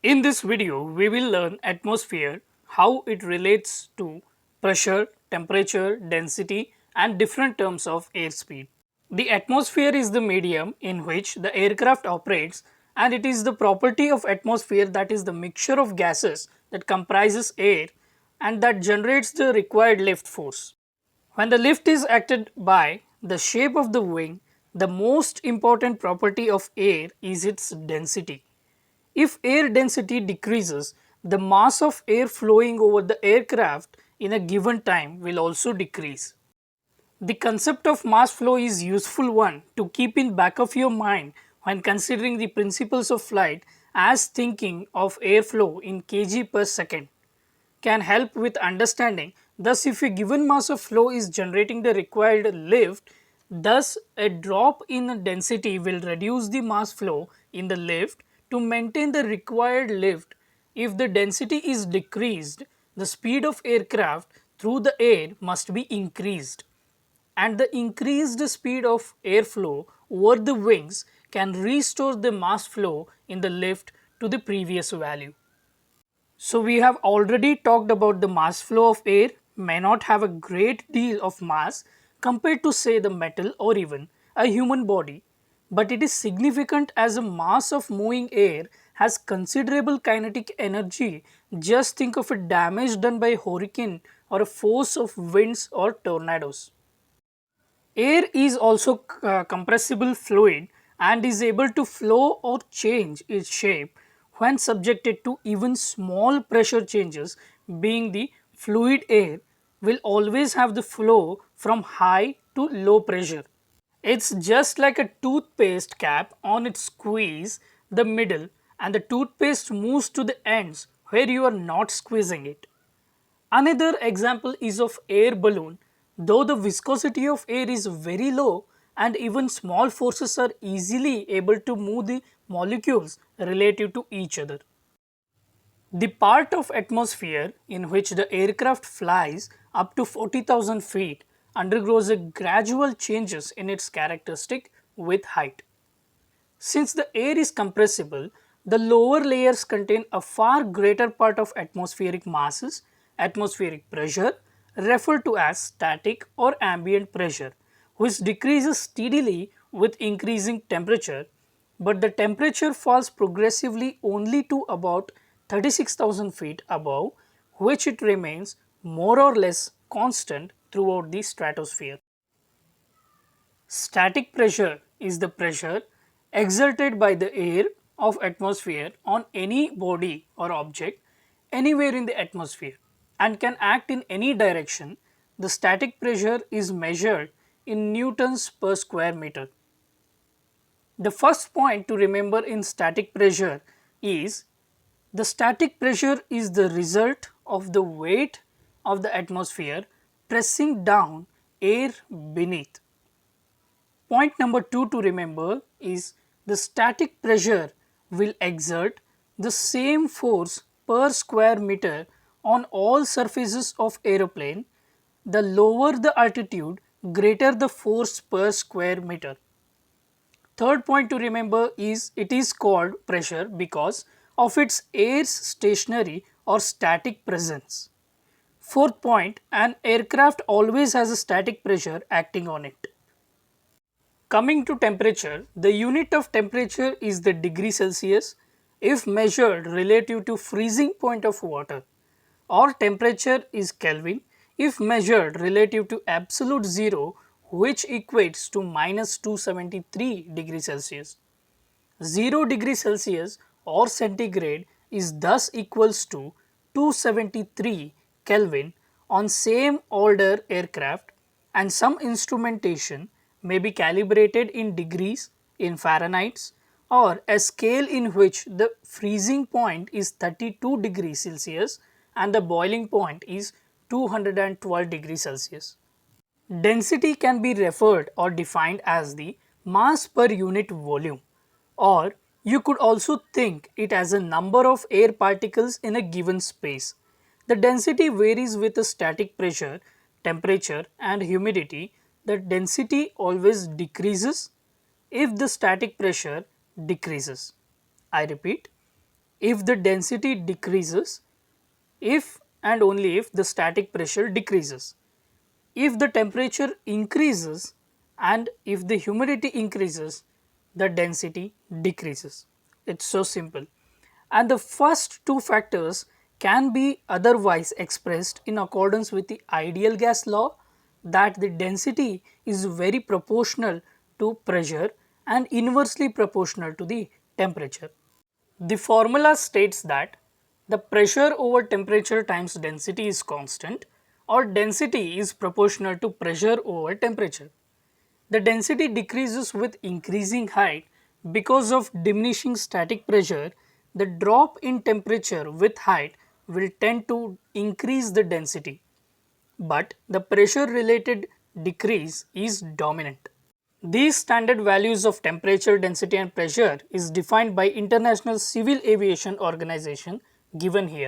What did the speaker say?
In this video, we will learn atmosphere, how it relates to pressure, temperature, density and different terms of airspeed. The atmosphere is the medium in which the aircraft operates, and it is the property of atmosphere, that is the mixture of gases that comprises air and that generates the required lift force. When the lift is acted by the shape of the wing, the most important property of air is its density. If air density decreases, the mass of air flowing over the aircraft in a given time will also decrease. The concept of mass flow is useful one to keep in back of your mind when considering the principles of flight, as thinking of airflow in kg per second can help with understanding. Thus, if a given mass of flow is generating the required lift, thus a drop in density will reduce the mass flow in the lift to maintain the required lift. If the density is decreased, the speed of aircraft through the air must be increased, and the increased speed of airflow over the wings can restore the mass flow in the lift to the previous value. So we have already talked about the mass flow of air may not have a great deal of mass compared to say the metal or even a human body, but it is significant as a mass of moving air has considerable kinetic energy. Just think of a damage done by a hurricane or a force of winds or tornadoes. Air is also compressible fluid and is able to flow or change its shape when subjected to even small pressure changes. Being the fluid, air will always have the flow from high to low pressure. It's just like a toothpaste cap. On its squeeze the middle and the toothpaste moves to the ends where you are not squeezing it. Another example is of air balloon. Though the viscosity of air is very low and even small forces are easily able to move the molecules relative to each other. The part of atmosphere in which the aircraft flies up to 40,000 feet undergoes a gradual changes in its characteristic with height. Since the air is compressible, the lower layers contain a far greater part of atmospheric masses. Atmospheric pressure, referred to as static or ambient pressure, which decreases steadily with increasing temperature, but the temperature falls progressively only to about 36,000 feet above, which it remains more or less constant throughout the stratosphere. Static pressure is the pressure exerted by the air of atmosphere on any body or object anywhere in the atmosphere and can act in any direction. The static pressure is measured in newtons per square meter. The first point to remember in static pressure is the static pressure is the result of the weight of the atmosphere pressing down air beneath. Point number 2 to remember is the static pressure will exert the same force per square meter on all surfaces of aeroplane. The lower the altitude, greater the force per square meter. Third point to remember is it is called pressure because of its air's stationary or static presence. Fourth point, an aircraft always has a static pressure acting on it. Coming to temperature, the unit of temperature is the degree Celsius if measured relative to freezing point of water, or temperature is Kelvin if measured relative to absolute zero, which equates to minus 273 degree Celsius. 0 degree Celsius or centigrade is thus equals to 273 Kelvin on same older aircraft, and some instrumentation may be calibrated in degrees in Fahrenheit or a scale in which the freezing point is 32 degrees Celsius and the boiling point is 212 degrees Celsius. Density can be referred or defined as the mass per unit volume, or you could also think it as a number of air particles in a given space. The density varies with the static pressure, temperature and humidity. The density always decreases if the static pressure decreases. I repeat, if the density decreases, if and only if the static pressure decreases. If the temperature increases and if the humidity increases, the density decreases. It's so simple. And the first two factors can be otherwise expressed in accordance with the ideal gas law, that the density is very proportional to pressure and inversely proportional to the temperature. The formula states that the pressure over temperature times density is constant, or density is proportional to pressure over temperature. The density decreases with increasing height because of diminishing static pressure. The drop in temperature with height will tend to increase the density, but the pressure related decrease is dominant. These standard values of temperature, density and pressure is defined by International Civil Aviation Organization given here.